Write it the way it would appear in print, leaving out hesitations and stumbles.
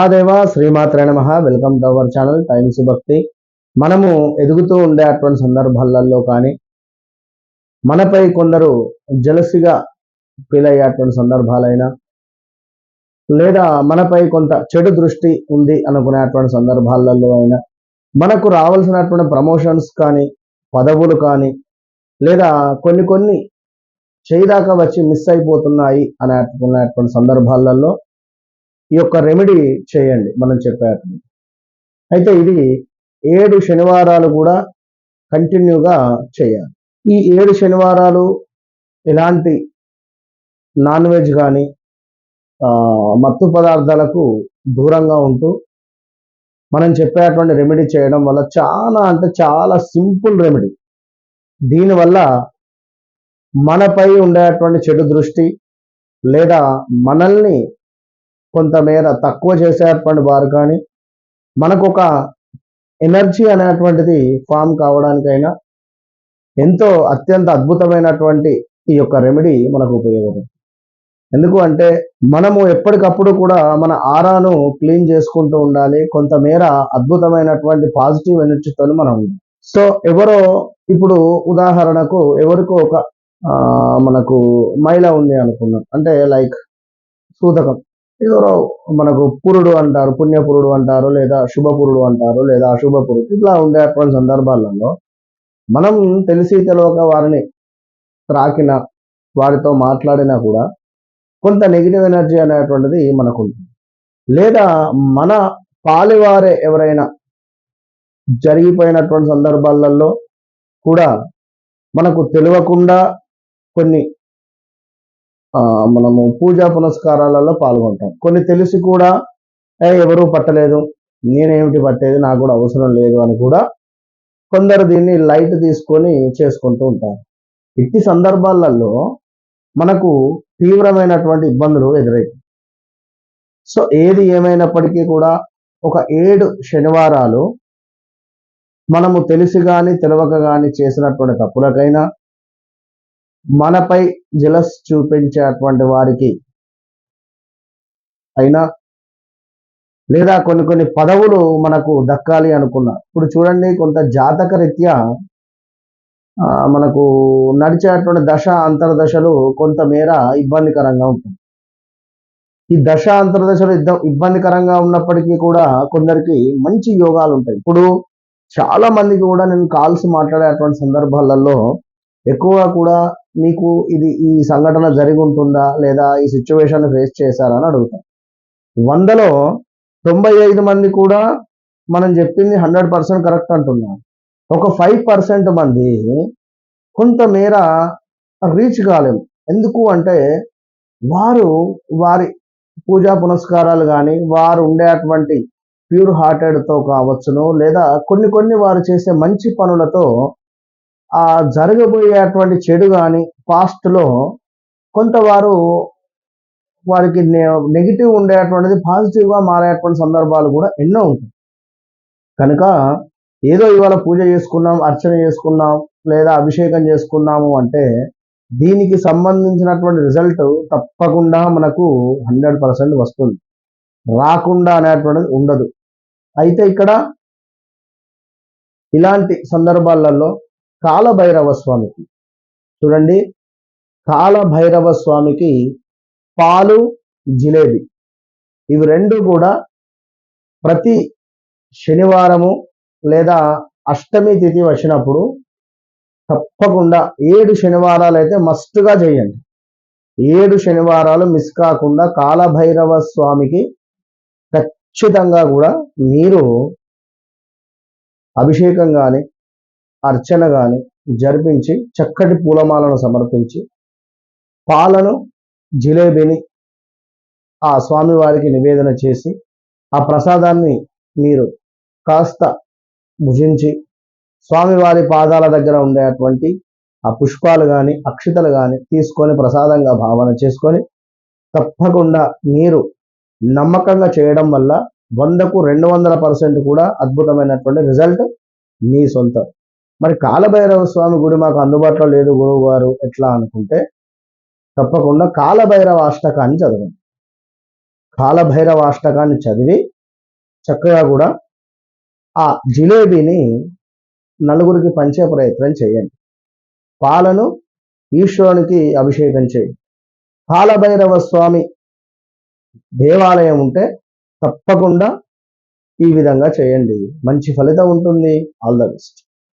మహాదేవ శ్రీమాత్రే నమః. Welcome to our channel times భక్తి. మనము ఎదుగుతూ ఉండే అటువంటి సందర్భాలలో కానీ మనపై కొందరు జలసిగా ఫీల్ అయ్యేటువంటి సందర్భాలైనా లేదా మనపై కొంత చెడు దృష్టి ఉంది అనుకునేటువంటి సందర్భాలలో అయినా మనకు రావాల్సినటువంటి ప్రమోషన్స్ కానీ పదవులు కానీ లేదా కొన్ని చేయదాకా వచ్చి మిస్ అయిపోతున్నాయి అనేటువంటి సందర్భాలలో ఈ యొక్క రెమెడీ చేయండి మనం చెప్పారు. అయితే ఇది 7 శనివారాలు కూడా కంటిన్యూగా చేయాలి. ఈ 7 శనివారాలు ఎలాంటి నాన్ వెజ్ కానీ మత్తు పదార్థాలకు దూరంగా ఉంటూ మనం చెప్పేటువంటి రెమెడీ చేయడం వల్ల చాలా సింపుల్ రెమెడీ. దీనివల్ల మనపై ఉండేటువంటి చెడు దృష్టి లేదా మనల్ని కొంతమేర తక్కువ చేసేటువంటి వారు కానీ మనకు ఒక ఎనర్జీ అనేటువంటిది ఫామ్ కావడానికైనా ఎంతో అత్యంత అద్భుతమైనటువంటి ఈ యొక్క రెమెడీ మనకు ఉపయోగపడుతుంది. ఎందుకు అంటే మనము ఎప్పటికప్పుడు కూడా మన ఆరాను క్లీన్ చేసుకుంటూ ఉండాలి. కొంతమేర అద్భుతమైనటువంటి పాజిటివ్ ఎనర్జీతో మనం ఉండాలి. సో ఎవరో ఇప్పుడు ఉదాహరణకు ఎవరికో ఒక మనకు మైల ఉంది అనుకున్నాం, అంటే లైక్ సూతకం, ఎవరో మనకు పురుడు అంటారు, పుణ్యపురుడు అంటారు, లేదా శుభపురుడు అంటారు, లేదా అశుభపురుడు, ఇట్లా ఉండేటువంటి సందర్భాలలో మనం తెలిసి తెలియక వారిని త్రాకిన వారితో మాట్లాడినా కూడా కొంత నెగిటివ్ ఎనర్జీ అనేటువంటిది మనకు ఉంటుంది. లేదా మన పాలివారే ఎవరైనా జరిగిపోయినటువంటి సందర్భాలలో కూడా మనకు తెలియకుండా కొన్ని మనము పూజా పునస్కారాలలో పాల్గొంటాం. కొన్ని తెలిసి కూడా ఎవరూ పట్టలేదు, నేనేమిటి పట్టేది, నాకు కూడా అవసరం లేదు అని కూడా కొందరు దీన్ని లైట్ తీసుకొని చేసుకుంటూ ఉంటారు. ఇట్టి సందర్భాలలో మనకు తీవ్రమైనటువంటి ఇబ్బందులు ఎదురవుతాయి. సో ఏది ఏమైనప్పటికీ కూడా ఒక 7 శనివారాలు మనము తెలిసి కానీ తెలియక కానీ చేసినటువంటి తప్పులకైనా మనపై జలస్ చూపించేటువంటి వారికి అయినా లేదా కొన్ని పదవులు మనకు దక్కాలి అనుకున్నా, ఇప్పుడు చూడండి కొంత జాతక రీత్యా మనకు నడిచేటువంటి దశ అంతర్దశలు కొంతమేర ఇబ్బందికరంగా ఉంటుంది. ఈ దశ అంతర్దశలు ఇబ్బందికరంగా ఉన్నప్పటికీ కూడా కొందరికి మంచి యోగాలు ఉంటాయి. ఇప్పుడు చాలా మందికి కూడా నేను కాల్స్ మాట్లాడేటువంటి సందర్భాలలో ఎక్కువ కూడా మీకు ఈ సంఘటన జరిగి ఉంటుందా లేదా ఈ సిచ్యువేషన్ ఫేస్ చేశారని అడుగుతాం. 100లో 95 మంది కూడా మనం చెప్పింది 100% కరెక్ట్ అంటున్నారు. ఒక 5% మంది కొంతమేర రీచ్ కాలేము. ఎందుకు అంటే వారి పూజా పునస్కారాలు కానీ వారు ఉండేటువంటి ప్యూర్ హార్టెడ్తో కావచ్చును, లేదా కొన్ని వారు చేసే మంచి పనులతో ఆ జరగబోయేటువంటి చెడు కానీ పాస్ట్లో కొంత వారికి నెగిటివ్ ఉండేటువంటిది పాజిటివ్గా మారేటువంటి సందర్భాలు కూడా ఎన్నో ఉంటాయి. కనుక ఏదో ఇవాళ పూజ చేసుకున్నాం, అర్చన చేసుకున్నాం, లేదా అభిషేకం చేసుకున్నాము అంటే దీనికి సంబంధించినటువంటి రిజల్ట్ తప్పకుండా మనకు 100% వస్తుంది, రాకుండా అనేటువంటిది ఉండదు. అయితే ఇక్కడ ఇలాంటి సందర్భాలలో కాలభైరవ స్వామికి చూడండి, కాలభైరవ స్వామికి పాలు జిలేబీ ఇవి రెండు కూడా ప్రతి శనివారము లేదా అష్టమి తిథి వచ్చినప్పుడు తప్పకుండా 7 శనివారాలు అయితే మస్ట్గా చేయండి. 7 శనివారాలు మిస్ కాకుండా కాలభైరవ స్వామికి ఖచ్చితంగా కూడా మీరు అభిషేకం కానీ అర్చన కానీ జరిపించి చక్కటి పూలమాలను సమర్పించి పాలను జిలేబీని ఆ స్వామివారికి నివేదన చేసి ఆ ప్రసాదాన్ని మీరు కాస్త భుజించి స్వామివారి పాదాల దగ్గర ఉండేటువంటి ఆ పుష్పాలు కానీ అక్షితలు కానీ తీసుకొని ప్రసాదంగా భావన చేసుకొని తప్పకుండా మీరు నమ్మకంగా చేయడం వల్ల 100కు 200% కూడా అద్భుతమైనటువంటి రిజల్ట్ మీ సొంతం. మరి కాలభైరవ స్వామి గుడి మాకు అందుబాటులో లేదు గురువు గారు ఎట్లా అనుకుంటే తప్పకుండా కాలభైరవ అష్టకాన్ని చదవండి. కాలభైరవ అష్టకాన్ని చదివి చక్కగా కూడా ఆ జిలేబీని నలుగురికి పంచే ప్రయత్నం చేయండి. పాలను ఈశ్వరునికి అభిషేకం చేయండి. కాలభైరవ స్వామి దేవాలయం ఉంటే తప్పకుండా ఈ విధంగా చేయండి. మంచి ఫలితం ఉంటుంది. All the best.